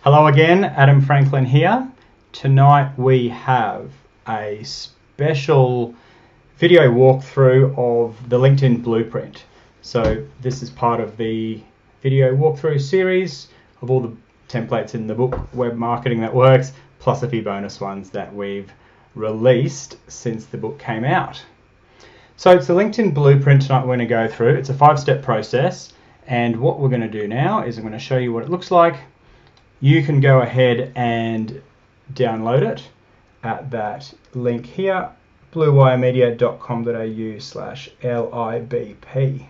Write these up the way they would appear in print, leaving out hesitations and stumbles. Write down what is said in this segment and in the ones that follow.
Hello again, Adam Franklin here. Tonight we have a special video walkthrough of the LinkedIn Blueprint. So this is part of the video walkthrough series of all the templates in the book, Web Marketing That Works, plus a few bonus ones that we've released since the book came out. So it's the LinkedIn Blueprint tonight we're going to go through. It's a 5-step process, and what we're going to do now is I'm going to show you what it looks like. You can go ahead and download it at that link here, bluewiremedia.com.au/LIBP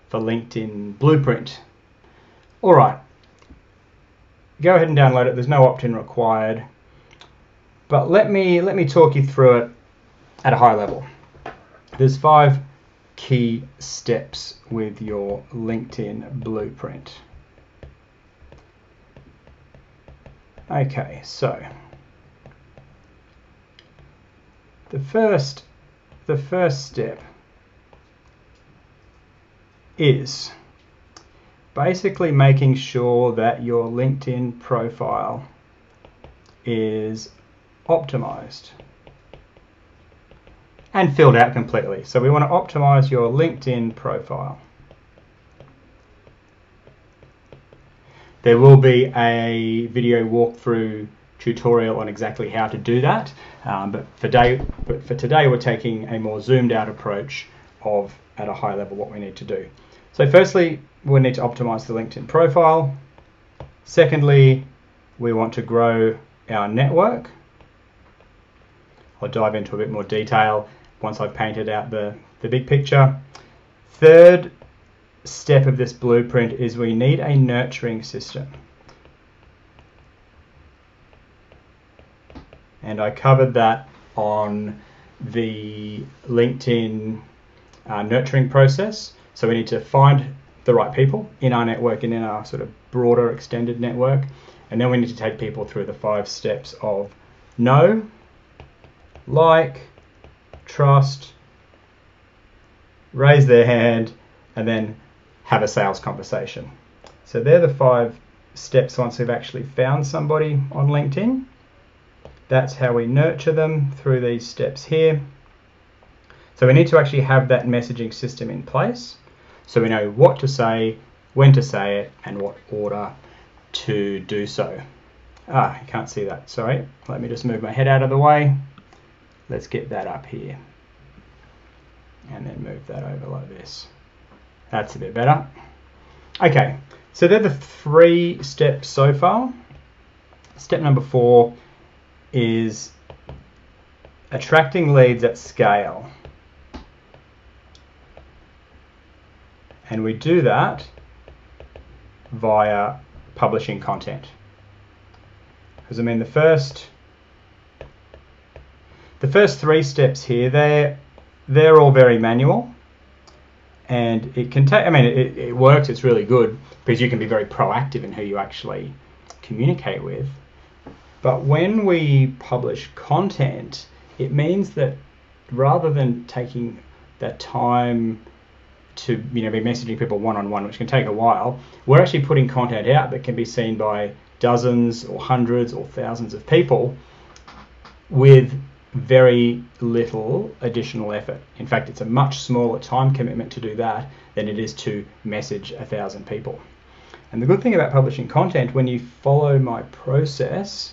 for LinkedIn Blueprint. All right, go ahead and download it. There's no opt-in required, but let me talk you through it at a high level. There's 5 key steps with your LinkedIn Blueprint. Okay, so the first step is basically making sure that your LinkedIn profile is optimized and filled out completely. So we want to optimize your LinkedIn profile. There will be a video walkthrough tutorial on exactly how to do that, but for today we're taking a more zoomed out approach of, at a high level, what we need to do. So firstly, we need to optimize the LinkedIn profile. Secondly, we want to grow our network. I'll dive into a bit more detail once I've painted out the big picture. Third step of this blueprint is we need a nurturing system. And I covered that on the LinkedIn nurturing process. So we need to find the right people in our network and in our sort of broader extended network. And then we need to take people through the 5 steps of know, like, trust, raise their hand, and then have a sales conversation. So they're the 5 steps once we've actually found somebody on LinkedIn. That's how we nurture them through these steps here. So we need to actually have that messaging system in place so we know what to say, when to say it, and what order to do so. You can't see that, sorry. Let me just move my head out of the way. Let's get that up here. And then move that over like this. That's a bit better. Okay, so they're the 3 steps so far. Step number 4 is attracting leads at scale. And we do that via publishing content. Because I mean the first 3 steps here, they're all very manual. And it can take, it works, it's really good because you can be very proactive in who you actually communicate with. But when we publish content, it means that rather than taking that time to be messaging people one-on-one, which can take a while, we're actually putting content out that can be seen by dozens or hundreds or thousands of people with very little additional effort. In fact, it's a much smaller time commitment to do that than it is to message 1,000 people. And the good thing about publishing content, when you follow my process,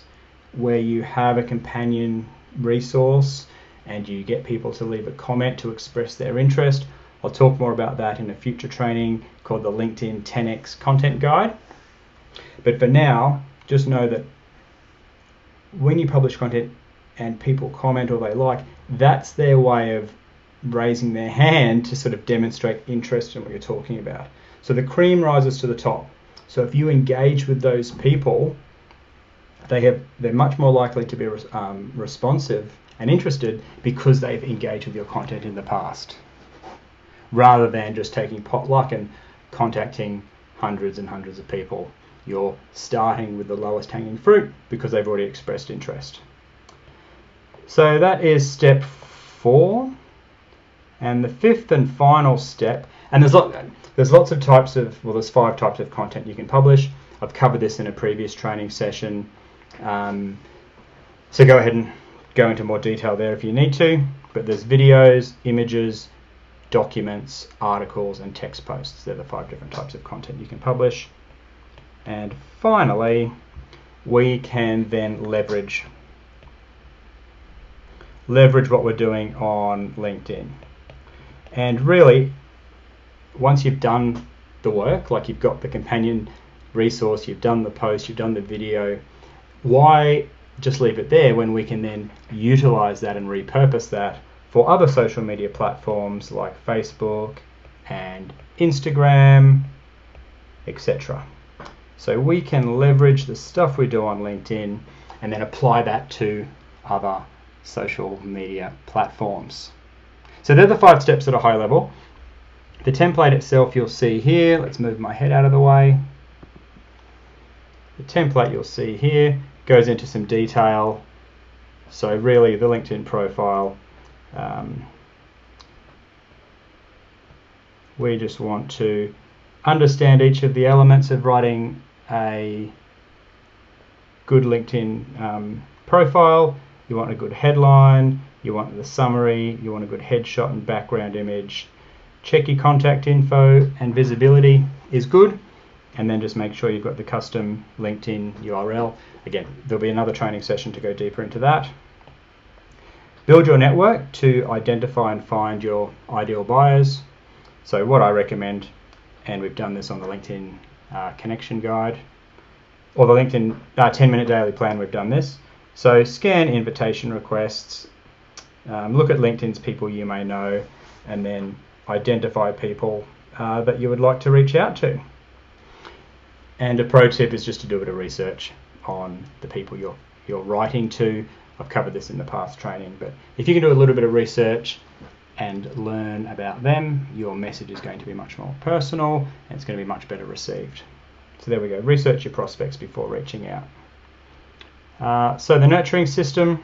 where you have a companion resource and you get people to leave a comment to express their interest, I'll talk more about that in a future training called the LinkedIn 10x Content Guide. But for now, just know that when you publish content and people comment or they like, that's their way of raising their hand to sort of demonstrate interest in what you're talking about. So the cream rises to the top. So if you engage with those people, they're much more likely to be responsive and interested because they've engaged with your content in the past, rather than just taking potluck and contacting hundreds and hundreds of people. You're starting with the lowest hanging fruit because they've already expressed interest. So that is step 4. And the 5th and final step, and there's lots of types of, there's 5 types of content you can publish. I've covered this in a previous training session. So go ahead and go into more detail there if you need to. But there's videos, images, documents, articles, and text posts. They're the 5 different types of content you can publish. And finally, we can then leverage what we're doing on LinkedIn. And really, once you've done the work, like you've got the companion resource, you've done the post, you've done the video, why just leave it there when we can then utilize that and repurpose that for other social media platforms like Facebook and Instagram, etc. So we can leverage the stuff we do on LinkedIn and then apply that to other social media platforms. So they're the 5 steps at a high level. The template itself you'll see here. Let's move my head out of the way. The template you'll see here goes into some detail. So really the LinkedIn profile, we just want to understand each of the elements of writing a good LinkedIn profile. You want a good headline, you want the summary, you want a good headshot and background image. Check your contact info and visibility is good, and then just make sure you've got the custom LinkedIn URL. Again, there'll be another training session to go deeper into that. Build your network to identify and find your ideal buyers. So what I recommend, and we've done this on the LinkedIn connection guide, or the LinkedIn 10-minute daily plan, we've done this. So scan invitation requests, look at LinkedIn's people you may know, and then identify people that you would like to reach out to. And a pro tip is just to do a bit of research on the people you're writing to. I've covered this in the past training, but if you can do a little bit of research and learn about them, your message is going to be much more personal and it's going to be much better received. So there we go, research your prospects before reaching out. So the nurturing system,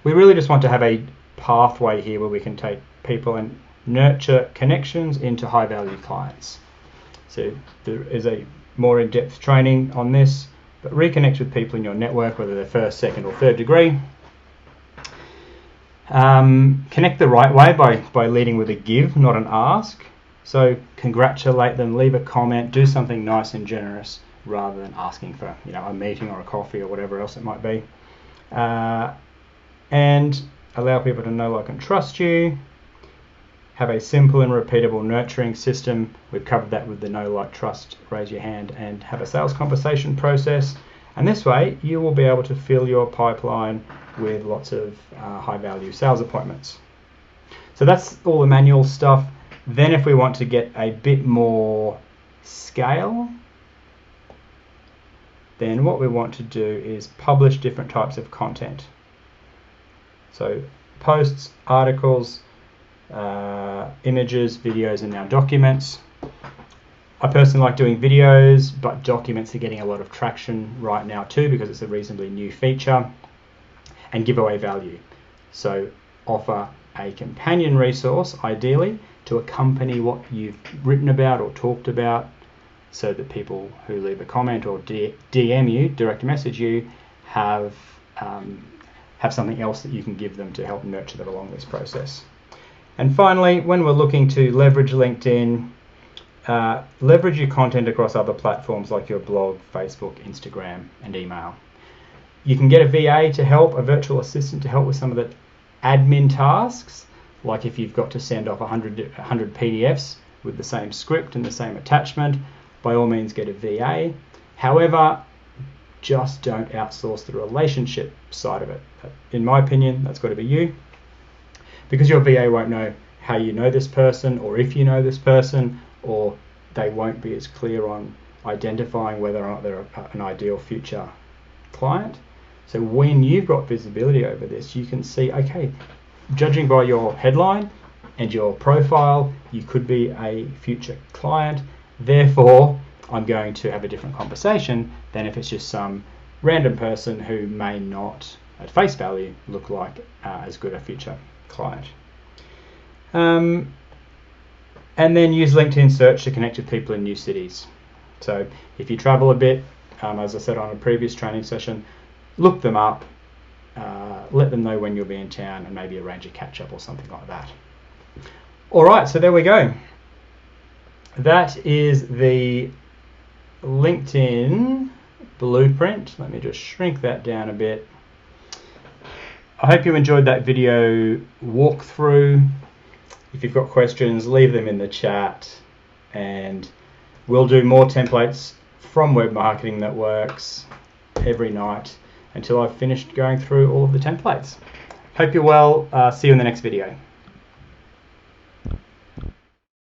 we really just want to have a pathway here where we can take people and nurture connections into high value clients. So there is a more in-depth training on this, but reconnect with people in your network, whether they're first, second or third degree. Connect the right way by leading with a give, not an ask. So congratulate them, leave a comment, do something nice and generous rather than asking for a meeting or a coffee or whatever else it might be. And allow people to know, like, and trust you. Have a simple and repeatable nurturing system. We've covered that with the know, like, trust, raise your hand, and have a sales conversation process. And this way you will be able to fill your pipeline with lots of high value sales appointments. So that's all the manual stuff. Then if we want to get a bit more scale, then what we want to do is publish different types of content. So posts, articles, images, videos, and now documents. I personally like doing videos, but documents are getting a lot of traction right now too because it's a reasonably new feature. And giveaway value. So offer a companion resource, ideally, to accompany what you've written about or talked about, so that people who leave a comment or DM you, direct message you, have something else that you can give them to help nurture them along this process. And finally, when we're looking to leverage LinkedIn, leverage your content across other platforms like your blog, Facebook, Instagram, and email. You can get a VA to help, a virtual assistant to help with some of the admin tasks, like if you've got to send off 100 PDFs with the same script and the same attachment, by all means get a VA. However, just don't outsource the relationship side of it. In my opinion, that's got to be you, because your VA won't know how you know this person or if you know this person, or they won't be as clear on identifying whether or not they're an ideal future client. So when you've got visibility over this, you can see, okay, judging by your headline and your profile, you could be a future client. Therefore, I'm going to have a different conversation than if it's just some random person who may not, at face value, look like as good a future client. And then use LinkedIn search to connect with people in new cities. So if you travel a bit, as I said on a previous training session, look them up, let them know when you'll be in town, and maybe arrange a catch-up or something like that. All right, so there we go. That is the LinkedIn blueprint. Let me just shrink that down a bit. I hope you enjoyed that video walkthrough. If you've got questions, leave them in the chat, and we'll do more templates from Web Marketing That Works every night until I've finished going through all of the templates. Hope you're well. See you in the next video.